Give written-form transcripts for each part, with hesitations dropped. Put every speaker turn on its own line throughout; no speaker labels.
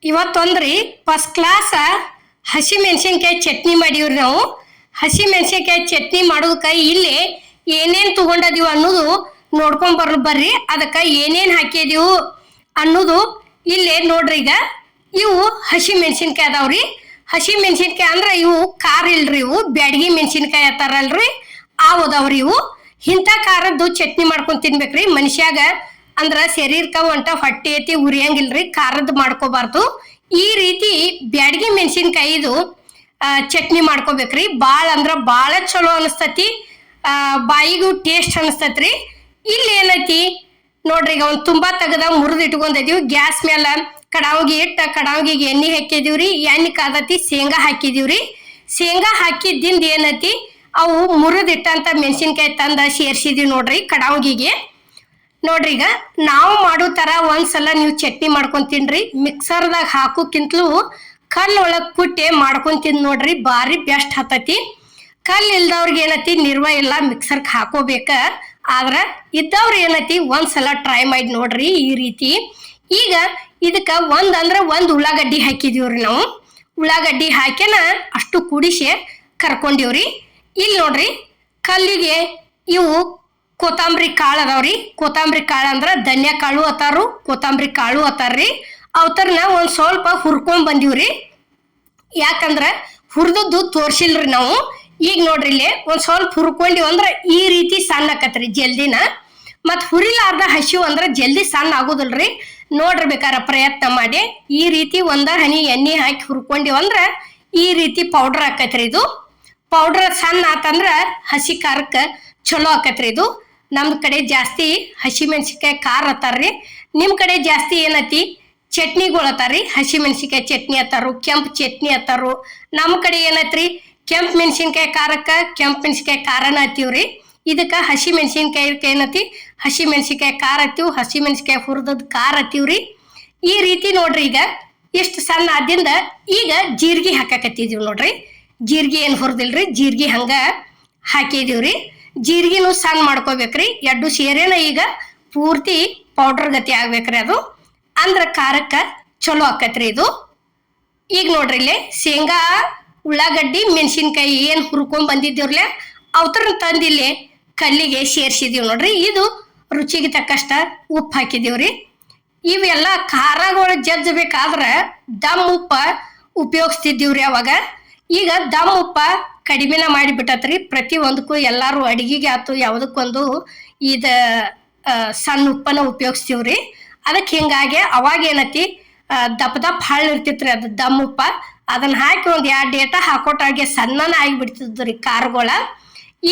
ಇವತ್ತೊಂದ್ರಿ first class ಹಸಿ ಮೆಣಸಿನ್ಕಾಯಿ ಚಟ್ನಿ ಮಾಡೀವ್ರಿ ನಾವು. ಹಸಿ ಮೆಣಸಿನ್ಕಾಯಿ ಚಟ್ನಿ ಮಾಡೋದಕ್ಕೆ ಇಲ್ಲಿ ಏನೇನು ತಗೊಂಡದೀವಿ ಅನ್ನೋದು ನೋಡ್ಕೊಂಡ್ ಬರ್ರಿ. ಅದಕ್ಕೆ ಏನೇನು ಹಾಕಿದೀವು ಅನ್ನೋದು ಇಲ್ಲೇ ನೋಡ್ರಿ. ಈಗ ಇವು ಹಸಿ ಮೆಣಸಿನ್ಕಾಯಿ ಅದಾವ್ರಿ. ಹಸಿ ಮೆಣಸಿನ್ಕಾಯಿ ಅಂದ್ರೆ ಇವು ಖಾರ ಇಲ್ರಿ, ಇವು ಬ್ಯಾಡಗಿ ಮೆಣಸಿನ್ಕಾಯಿ ಅತ್ತಾರಲ್ರಿ ಅವು ಅದಾವ್ರಿ. ಇವು ಇಂಥ ಖಾರದ್ದು ಚಟ್ನಿ ಮಾಡ್ಕೊಂಡ್ ತಿನ್ಬೇಕ್ರಿ. ಮನುಷ್ಯಾಗ ಅಂದ್ರ ಶರೀರಕ್ಕ ಒಂಟ ಹೊಟ್ಟೆ ಐತಿ ಉರಿಯಂಗಿಲ್ರಿ, ಖಾರದ್ದು ಮಾಡ್ಕೋಬಾರ್ದು. ಈ ರೀತಿ ಬ್ಯಾಡಗಿ ಮೆಣಸಿನ್ಕಾಯಿದು ಚಟ್ನಿ ಮಾಡ್ಕೋಬೇಕ್ರಿ. ಭಾಳ ಅಂದ್ರ ಭಾಳ ಚಲೋ ಅನಿಸ್ತತಿ, ಬಾಯಿಗೂ ಟೇಸ್ಟ್ ಅನಿಸ್ತತ್ರಿ. ಇಲ್ಲಿ ಏನೈತಿ ನೋಡ್ರಿ, ಈಗ ಒಂದು ತುಂಬಾ ತೆಗದ ಮುರಿದು ಇಟ್ಕೊಂಡಿದೀವಿ. ಗ್ಯಾಸ್ ಮೇಲೆ ಕಡಾವಿಗೆ ಇಟ್ಟ ಕಡಾವಿಗೆ ಎಣ್ಣೆ ಹಾಕಿದೀವ್ರಿ. ಎಣ್ಣೆ ಕಾದತಿ, ಶೇಂಗಾ ಹಾಕಿದೀವ್ರಿ. ಶೇಂಗಾ ಹಾಕಿದ್ದಿಂದ ಏನೈತಿ ಅವು ಮುರಿದಿಟ್ಟಂತ ಮೆಣಸಿನ್ಕಾಯಿ ತಂದ ಸೇರ್ಸಿದೀವಿ ನೋಡ್ರಿ ಕಡಾವಿಗೆ. ನೋಡ್ರಿ, ಈಗ ನಾವು ಮಾಡೋ ತರ ಒಂದ್ಸಲ ನೀವು ಚಟ್ನಿ ಮಾಡ್ಕೊಂಡ್ ತಿನ್ರಿ. ಮಿಕ್ಸರ್ದಾಗ ಹಾಕೋಕ್ಕಿಂತಲೂ ಕಲ್ಲು ಒಳಗ್ ಕುಟ್ಟಿ ಮಾಡ್ಕೊಂಡ್ ತಿಂದ್ ನೋಡ್ರಿ, ಭಾರಿ ಬೆಸ್ಟ್ ಹತ್ತತಿ. ಕಲ್ಲು ಇಲ್ದವ್ರಿಗೆ ಏನೈತಿ ನಿರ್ವ ಇಲ್ಲ, ಮಿಕ್ಸರ್ಗೆ ಹಾಕೋಬೇಕ. ಆದ್ರ ಇದ್ದವ್ರ ಏನೈತಿ ಒಂದ್ಸಲ ಟ್ರೈ ಮಾಡಿ ನೋಡ್ರಿ ಈ ರೀತಿ. ಈಗ ಇದಕ್ಕ ಒಂದ್ ಉಳ್ಳಾಗಡ್ಡಿ ಹಾಕಿದೀವ್ರಿ ನಾವು. ಉಳ್ಳಾಗಡ್ಡಿ ಹಾಕ್ಯನ ಅಷ್ಟು ಕುಡಿಸಿ ಕರ್ಕೊಂಡಿವ್ರಿ. ಇಲ್ಲಿ ನೋಡ್ರಿ, ಕಲ್ಲಿಗೆ ಇವು ಕೊತ್ತಂಬರಿ ಕಾಳು ಅದಾವ್ರಿ. ಕೊತ್ತಂಬರಿ ಕಾಳು ಅಂದ್ರ ಧನ್ಯ ಕಾಳು ಅತ್ತಾರು, ಕೊತ್ತಂಬರಿ ಕಾಳು ಅತ್ತಾರ್ರಿ. ಅವತರ್ನ ಒಂದ್ ಸ್ವಲ್ಪ ಹುರ್ಕೊಂಡ್ ಬಂದಿವ್ರಿ. ಯಾಕಂದ್ರ ಹುರಿದದ್ದು ತೋರ್ಸಿಲ್ರಿ ನಾವು. ಈಗ ನೋಡ್ರಿ, ಇಲ್ಲಿ ಒಂದ್ ಸ್ವಲ್ಪ ಹುರ್ಕೊಂಡಿವ್ ಅಂದ್ರ ಈ ರೀತಿ ಸಣ್ಣ ಆಕತ್ರಿ ಜಲ್ದಿನ. ಮತ್ ಹುರಿಲಾರ್ದ ಹಸಿವು ಅಂದ್ರ ಜಲ್ದಿ ಸಣ್ಣ ಆಗೋದಿಲ್ರಿ. ನೋಡ್ರಿ, ಬೇಕಾರ ಪ್ರಯತ್ನ ಮಾಡಿ ಈ ರೀತಿ ಒಂದ ಹನಿ ಎಣ್ಣೆ ಹಾಕಿ ಹುರ್ಕೊಂಡಿವ್ ಅಂದ್ರ ಈ ರೀತಿ ಪೌಡರ್ ಆಕತ್ರಿ. ಇದು ಪೌಡರ್ ಸಣ್ಣ ಆತಂದ್ರ ಹಸಿ ಖಾರಕ್ಕ ಚಲೋ ಆಕತ್ರಿ. ಇದು ನಮ್ ಕಡೆ ಜಾಸ್ತಿ ಹಸಿ ಮೆಣಸಿನ್ಕಾಯಿ ಖಾರ ಅತ್ತಾರ್ರಿ. ನಿಮ್ ಕಡೆ ಜಾಸ್ತಿ ಏನತಿ ಚಟ್ನಿಗಳು ಅತ್ತಾರ್ರಿ. ಹಸಿ ಮೆಣಸಿನ್ಕಾಯಿ ಚಟ್ನಿ ಅತ್ತಾರು, ಕೆಂಪು ಚಟ್ನಿ ಅತ್ತಾರು. ನಮ್ಮ ಕಡೆ ಏನತ್ರಿ ಕೆಂಪು ಮೆಣಸಿನ್ಕಾಯಿ ಖಾರಕ್ಕ ಕೆಂಪು ಮೆಣಸಿನ್ಕಾಯಿ ಖಾರನ ಹತ್ತೀವ್ರಿ. ಇದಕ್ಕ ಹಸಿ ಮೆಣಸಿನ್ಕಾಯಿ ಏನತಿ ಹಸಿ ಮೆಣಸಿನ್ಕಾಯಿ ಖಾರ ಹತ್ತೀವ್, ಹಸಿ ಮೆಣಸಿನ್ಕಾಯಿ ಹುರಿದದ್ ಖಾರ ಹತ್ತೀವ್ರಿ. ಈ ರೀತಿ ನೋಡ್ರಿ, ಈಗ ಎಷ್ಟು ಸಣ್ಣ ಆದ್ರಿಂದ ಈಗ ಜೀರಿಗೆ ಹಾಕಾಕತ್ತಿದೀವಿ ನೋಡ್ರಿ. ಜೀರಿಗೆ ಏನ್ ಹುರಿದಿಲ್ರಿ, ಜೀರಿಗೆ ಹಂಗ ಹಾಕಿದೀವ್ರಿ. ಜೀರಿಗೆನು ಸಣ್ಣ ಮಾಡ್ಕೋಬೇಕ್ರಿ. ಎರಡು ಸೇರೇನ ಈಗ ಪೂರ್ತಿ ಪೌಡರ್ ಗತಿ ಆಗ್ಬೇಕ್ರಿ. ಅದು ಅಂದ್ರ ಖಾರಕ್ಕ ಚಲೋ ಆಕತ್ರಿ ಇದು. ಈಗ ನೋಡ್ರಿ, ಇಲ್ಲಿ ಶೇಂಗಾ ಉಳ್ಳಾಗಡ್ಡಿ ಮೆಣಸಿನ್ಕಾಯಿ ಏನ್ ಹುರ್ಕೊಂಡ್ ಬಂದಿದ್ದೀವ್ರಲ್ಲ ಅವತರ ತಂದಿಲ್ಲಿ ಕಲ್ಲಿಗೆ ಸೇರ್ಸಿದೀವಿ ನೋಡ್ರಿ. ಇದು ರುಚಿಗೆ ತಕ್ಕಷ್ಟ ಉಪ್ಪು ಹಾಕಿದೀವ್ರಿ. ಇವೆಲ್ಲ ಖಾರಗಳು ಜಜ್ಜಬೇಕಾದ್ರ ದಮ್ ಉಪ್ಪ ಉಪಯೋಗಿಸ್ತಿದ್ದೀವ್ರಿ ಅವಾಗ. ಈಗ ದಮ್ ಉಪ್ಪ ಕಡಿಮೆನ ಮಾಡಿಬಿಟ್ಟತ್ರಿ. ಪ್ರತಿ ಒಂದಕ್ಕೂ ಎಲ್ಲಾರು ಅಡಿಗೆಗೆ ಆತು ಯಾವುದಕ್ಕೊಂದು ಇದ ಸಣ್ಣ ಉಪ್ಪನ ಉಪಯೋಗಿಸ್ತೀವ್ರಿ. ಅದಕ್ಕೆ ಹಿಂಗಾಗಿ ಅವಾಗ ಏನತಿ ದಪ್ಪ ಹಳ್ಳ ಇರ್ತಿತ್ರಿ ಅದು ದಮ್ ಉಪ್ಪ. ಅದನ್ನ ಹಾಕಿ ಒಂದ್ 2 ಡೇಟ ಹಾಕೋಟಾಗೆ ಸಣ್ಣನ ಆಗಿಬಿಡ್ತಿದ್ರಿ ಖಾರಗಳ.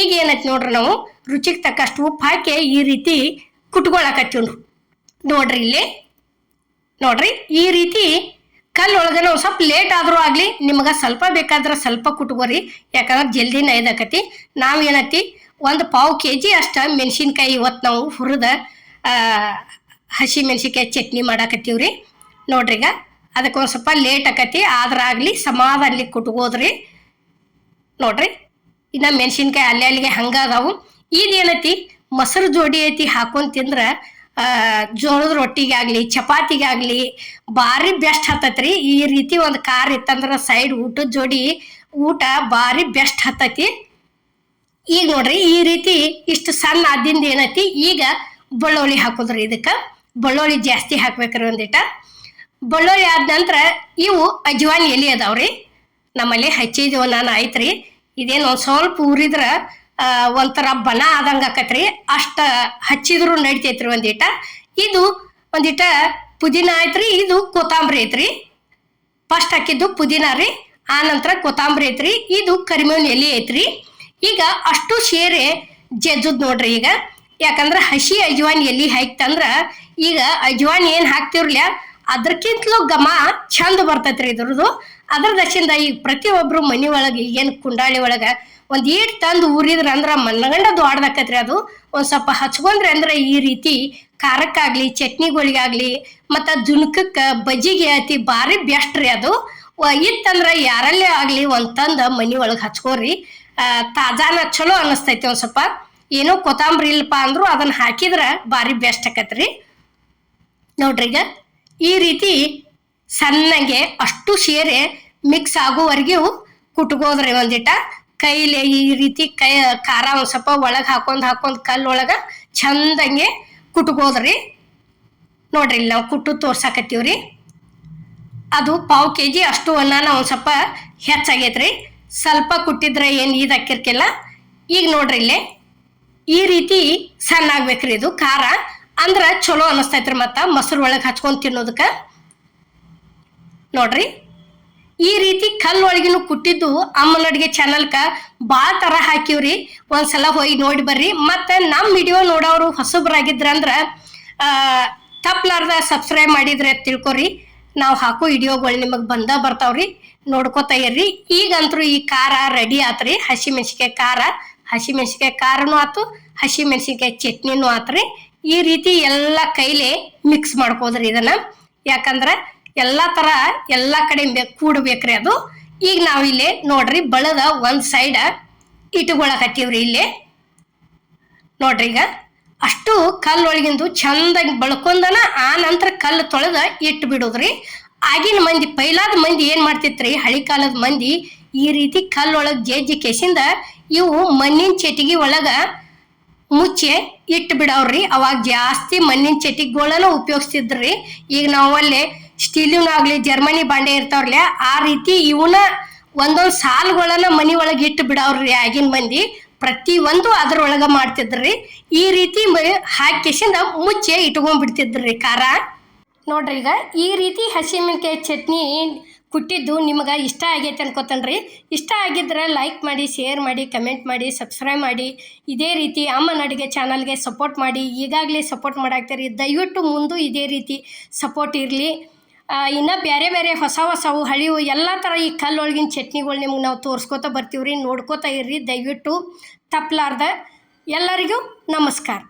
ಈಗ ಏನೈತಿ ನೋಡ್ರಿ, ನಾವು ರುಚಿಗೆ ತಕ್ಕಷ್ಟು ಉಪ್ಪು ಹಾಕಿ ಈ ರೀತಿ ಕುಟ್ಕೊಳಕತ್ತೀವಿ ನೋಡ್ರಿ. ಇಲ್ಲಿ ನೋಡ್ರಿ, ಈ ರೀತಿ ಕಲ್ಲೊಳಗನ ಒಂದ್ ಸ್ವಲ್ಪ ಲೇಟ್ ಆದ್ರೂ ಆಗ್ಲಿ, ನಿಮ್ಗ ಸ್ವಲ್ಪ ಬೇಕಾದ್ರ ಸ್ವಲ್ಪ ಕುಟ್ಕೋರಿ. ಯಾಕಂದ್ರೆ ಜಲ್ದಿ ನೈದಾಕತಿ. ನಾವ್ ಏನತಿ 1 ಪಾವ್ kg ಅಷ್ಟ ಮೆಣಸಿನ್ಕಾಯಿ ಇವತ್ತು ನಾವು ಹುರಿದ ಹಸಿ ಮೆಣಸಿನ್ಕಾಯಿ ಚಟ್ನಿ ಮಾಡಾಕತ್ತೀವ್ರಿ. ನೋಡ್ರಿ, ಈಗ ಅದಕ್ಕೆ ಒಂದ್ ಸ್ವಲ್ಪ ಲೇಟ್ ಆಕತಿ. ಆದ್ರ ಆಗ್ಲಿ ಸಮಾಧಾನಲಿ ಕುಟ್ಕೋದ್ರಿ. ನೋಡ್ರಿ, ಇನ್ನ ಮೆಣಸಿನ್ಕಾಯಿ ಅಲ್ಲಿಗೆ ಹಂಗ ಅದಾವು. ಇದೇನೈತಿ ಮೊಸರು ಜೋಡಿ ಐತಿ ಹಾಕೊಂಡ್ ತಿಂದ್ರ ಜೋಳದ ರೊಟ್ಟಿಗೆ ಆಗ್ಲಿ ಚಪಾತಿಗೆ ಆಗ್ಲಿ ಭಾರಿ ಬೆಸ್ಟ್ ಹತ್ತತ್ರಿ. ಈ ರೀತಿ ಒಂದು ಖಾರ ಇತ್ತಂದ್ರ ಸೈಡ್ ಊಟದ ಜೋಡಿ ಊಟ ಭಾರಿ ಬೆಸ್ಟ್ ಹತ್ತತಿ. ಈಗ ನೋಡ್ರಿ, ಈ ರೀತಿ ಇಷ್ಟು ಸಣ್ಣ ಆದಿಂದ ಏನೈತಿ ಈಗ ಬೆಳ್ಳುಳ್ಳಿ ಹಾಕೋದ್ರಿ. ಇದಕ್ಕ ಬೆಳ್ಳುಳ್ಳಿ ಜಾಸ್ತಿ ಹಾಕ್ಬೇಕ್ರಿ. ಒಂದಿಟ ಬೆಳ್ಳುಳ್ಳಿ ಆದ ನಂತರ ಇವು ಅಜ್ವಾನ್ ಎಲೆ ಅದಾವ್ರಿ. ನಮ್ಮಲ್ಲಿ ಹಚ್ಚಿದೀವ ನಾನು ಐತ್ರಿ. ಇದೇನು ಒಂದ್ ಸ್ವಲ್ಪ ಉರಿದ್ರ ಒಂಥರ ಬನ ಆದಂಗ ಆಕತ್ರಿ. ಅಷ್ಟ ಹಚ್ಚಿದ್ರು ನಡಿತೈತ್ರಿ. ಒಂದಿಟ ಇದು ಒಂದಿಟ ಪುದೀನ ಐತ್ರಿ. ಇದು ಕೊತ್ತಂಬರಿ ಐತ್ರಿ. ಫಸ್ಟ್ ಹಾಕಿದ್ದು ಪುದೀನ ರೀ, ಆ ನಂತರ ಕೊತ್ತಂಬರಿ ಐತ್ರಿ. ಇದು ಕರಿಬೇವಿನ ಎಲೆ ಐತ್ರಿ. ಈಗ ಅಷ್ಟು ಸೇರೆ ಜಜ್ಜುದ್ ನೋಡ್ರಿ. ಈಗ ಯಾಕಂದ್ರ ಹಸಿ ಅಜ್ವಾನ್ ಎಲೆ ಹಾಕ್ತಂದ್ರ ಈಗ ಅಜ್ವಾನ್ ಏನ್ ಹಾಕ್ತಿವ್ರಲ್ಲ ಅದ್ರಕ್ಕಿಂತಲೂ ಘಮ ಚಂದ ಬರ್ತೈತ್ರಿ ಇದ್ರದ್ದು. ಅದ್ರ ದಶಿಂದ ಈಗ ಪ್ರತಿಯೊಬ್ರು ಮನಿ ಒಳಗ ಈಗೇನ್ ಕುಂಡಾಳಿ ಒಳಗ ಒಂದ್ ಈಟ್ ತಂದು ಉರಿದ್ರ ಅಂದ್ರ ಮನ್ನಗಂಡ ದೊಡ್ಡದಾಕತ್ರಿ. ಅದು ಒಂದ್ ಸ್ವಲ್ಪ ಹಚ್ಕೊಂಡ್ರಿ ಅಂದ್ರ ಈ ರೀತಿ ಖಾರಕ್ಕಾಗ್ಲಿ ಚಟ್ನಿಗಳಿಗಾಗ್ಲಿ ಮತ್ತ ಜುನ್ಕಕ್ಕ ಬಜ್ಜಿಗೆ ಐತಿ ಭಾರಿ ಬೆಸ್ಟ್ ರೀ. ಅದು ಇತ್ತಂದ್ರ ಯಾರಲ್ಲೇ ಆಗ್ಲಿ ಒಂದ್ ತಂದ ಮನಿ ಒಳಗ್ ಹಚ್ಕೋರಿ. ತಾಜಾನ ಚಲೋ ಅನಸ್ತೈತಿ. ಒಂದ್ ಸ್ವಲ್ಪ ಏನೋ ಕೊತ್ತಂಬರಿ ಇಲ್ಲಪ್ಪ ಅಂದ್ರು ಅದನ್ನ ಹಾಕಿದ್ರ ಭಾರಿ ಬೆಸ್ಟ್ ಆಕತ್ರಿ. ನೋಡ್ರಿ, ಈಗ ಈ ರೀತಿ ಸಣ್ಣಗೆ ಅಷ್ಟು ಸೇರೆ ಮಿಕ್ಸ್ ಆಗೋವರೆಗೂ ಕುಟ್ಕೋದ್ರಿ. ಒಂದಿಟ ಕೈಲಿ ಈ ರೀತಿ ಖಾರ ಒಂದು ಸ್ವಲ್ಪ ಒಳಗೆ ಹಾಕೊಂಡು ಕಲ್ಲೊಳಗೆ ಚಂದಂಗೆ ಕುಟ್ಕೋದ್ರಿ. ನೋಡ್ರಿ ಇಲ್ಲಿ ನಾವು ಕುಟ್ಟು ತೋರ್ಸಾಕತ್ತೀವ್ರಿ. ಅದು 1/4 kg ಅಷ್ಟು ಅನ್ನ ಒಂದು ಸ್ವಲ್ಪ ಹೆಚ್ಚಾಗೈತ್ರಿ. ಸ್ವಲ್ಪ ಕುಟ್ಟಿದ್ರೆ ಏನು ಇದಾಕಿರ್ಕಿಲ್ಲ. ಈಗ ನೋಡ್ರಿ ಇಲ್ಲೇ ಈ ರೀತಿ ಸಣ್ಣ ಆಗ್ಬೇಕ್ರಿ. ಇದು ಖಾರ ಅಂದ್ರೆ ಚಲೋ ಅನ್ನಿಸ್ತೈತ್ರಿ. ಮತ್ತು ಮೊಸರು ಒಳಗೆ ಹಚ್ಕೊಂಡು ತಿನ್ನೋದಕ್ಕೆ ನೋಡ್ರಿ ಈ ರೀತಿ ಕಲ್ಲೊಳಗಿನೂ ಕುಟ್ಟಿದ್ದು ಅಮ್ಮನ ಅಡುಗೆ ಚಾನಲ್ಕ ಭಾಳ ಥರ ಹಾಕಿವ್ರಿ. ಒಂದ್ಸಲ ಹೋಗಿ ನೋಡಿ ಬರ್ರಿ. ಮತ್ತು ನಮ್ಮ ವಿಡಿಯೋ ನೋಡೋರು ಹೊಸಬ್ರಾಗಿದ್ರಂದ್ರೆ ತಪ್ಪಲಾರ್ದ ಸಬ್ಸ್ಕ್ರೈಬ್ ಮಾಡಿದ್ರೆ ತಿಳ್ಕೊರಿ. ನಾವು ಹಾಕೋ ವಿಡಿಯೋಗಳು ನಿಮಗೆ ಬರ್ತಾವ್ರಿ, ನೋಡ್ಕೋತಾ ಇರ್ರಿ. ಈಗಂತರೂ ಈ ಖಾರ ರೆಡಿ ಆತ್ರಿ. ಹಸಿಮೆಣ್ಸಿಕಾಯಿ ಖಾರನೂ ಆತು, ಹಸಿಮೆಣ್ಸಿಕಾಯಿ ಚಟ್ನಿನೂ ಆತ್ರಿ. ಈ ರೀತಿ ಎಲ್ಲ ಕೈಲೇ ಮಿಕ್ಸ್ ಮಾಡ್ಕೋದ್ರಿ ಇದನ್ನ. ಯಾಕಂದ್ರೆ ಎಲ್ಲ ಥರ ಎಲ್ಲ ಕಡೆ ಕೂಡ್ಬೇಕ್ರಿ ಅದು. ಈಗ ನಾವಿಲ್ಲೇ ನೋಡ್ರಿ ಬಳದ ಒಂದು ಸೈಡ ಇಟ್ಕೊಳಕತ್ತೀವ್ರಿ. ಇಲ್ಲೇ ನೋಡ್ರಿ ಈಗ ಅಷ್ಟು ಕಲ್ಲೊಳಗಿಂದು ಚಂದಾಗಿ ಬಳ್ಕೊಂಡನ ಆ ನಂತರ ಕಲ್ಲು ತೊಳೆದ ಇಟ್ಟು ಬಿಡೋದ್ರಿ. ಆಗಿನ ಮಂದಿ ಪೈಲಾದ ಮಂದಿ ಏನ್ ಮಾಡ್ತಿತ್ರಿ, ಹಳಿ ಕಾಲದ ಮಂದಿ ಈ ರೀತಿ ಕಲ್ಲೊಳಗೆ ಜೇಜಿ ಕೆಸಿಂದ ಇವು ಮಣ್ಣಿನ ಚಟಿಗೆ ಒಳಗ ಮುಚ್ಚೆ ಇಟ್ಟು ಬಿಡವ್ರಿ. ಅವಾಗ ಜಾಸ್ತಿ ಮಣ್ಣಿನ ಚಟಿಗಳನ್ನ ಉಪಯೋಗಿಸ್ತಿದ್ರಿ. ಈಗ ನಾವಲ್ಲೇ ಸ್ಟೀಲಿನಾಗ್ಲಿ ಜರ್ಮನಿ ಬಾಂಡೆ ಇರ್ತಾವ್ರಲ್ಲ, ಆ ರೀತಿ ಇವನ್ನ ಒಂದೊಂದು ಸಾಲುಗಳನ್ನ ಮನಿ ಒಳಗೆ ಇಟ್ಟು ಬಿಡವ್ರಿ. ಆಗಿನ ಮಂದಿ ಪ್ರತಿಯೊಂದು ಅದ್ರೊಳಗ ಮಾಡ್ತಿದ್ರಿ. ಈ ರೀತಿ ಹಾಕಿಸಿಂದ ಮುಚ್ಚೆ ಇಟ್ಕೊಂಡ್ಬಿಡ್ತಿದ್ರಿ ಖಾರ. ನೋಡ್ರಿ ಈಗ ಈ ರೀತಿ ಹಸಿಮೆಣ್ಕಾಯಿ ಚಟ್ನಿ ಕುಟ್ಟಿದ್ದು ನಿಮಗೆ ಇಷ್ಟ ಆಗೈತೆ ಅನ್ಕೋತನ್ರಿ. ಇಷ್ಟ ಆಗಿದ್ರೆ ಲೈಕ್ ಮಾಡಿ, ಶೇರ್ ಮಾಡಿ, ಕಮೆಂಟ್ ಮಾಡಿ, ಸಬ್ಸ್ಕ್ರೈಬ್ ಮಾಡಿ. ಇದೇ ರೀತಿ ಅಮ್ಮನ ಅಡುಗೆ ಚಾನಲ್ಗೆ ಸಪೋರ್ಟ್ ಮಾಡಿ. ಈಗಾಗಲೇ ಸಪೋರ್ಟ್ ಮಾಡಾಕ್ತೀರಿ, ದಯವಿಟ್ಟು ಮುಂದೆ ಇದೇ ರೀತಿ ಸಪೋರ್ಟ್ ಇರಲಿ. ಇನ್ನು ಬೇರೆ ಹೊಸವು ಹಳಿವು ಎಲ್ಲ ಥರ ಈ ಕಲ್ಲೊಳಗಿನ ಚಟ್ನಿಗಳು ನಿಮ್ಗೆ ನಾವು ತೋರಿಸ್ಕೋತಾ ಬರ್ತೀವ್ರಿ. ನೋಡ್ಕೋತಾ ಇರ್ರಿ ದಯವಿಟ್ಟು ತಪ್ಪಲಾರ್ದ. ಎಲ್ಲರಿಗೂ ನಮಸ್ಕಾರ.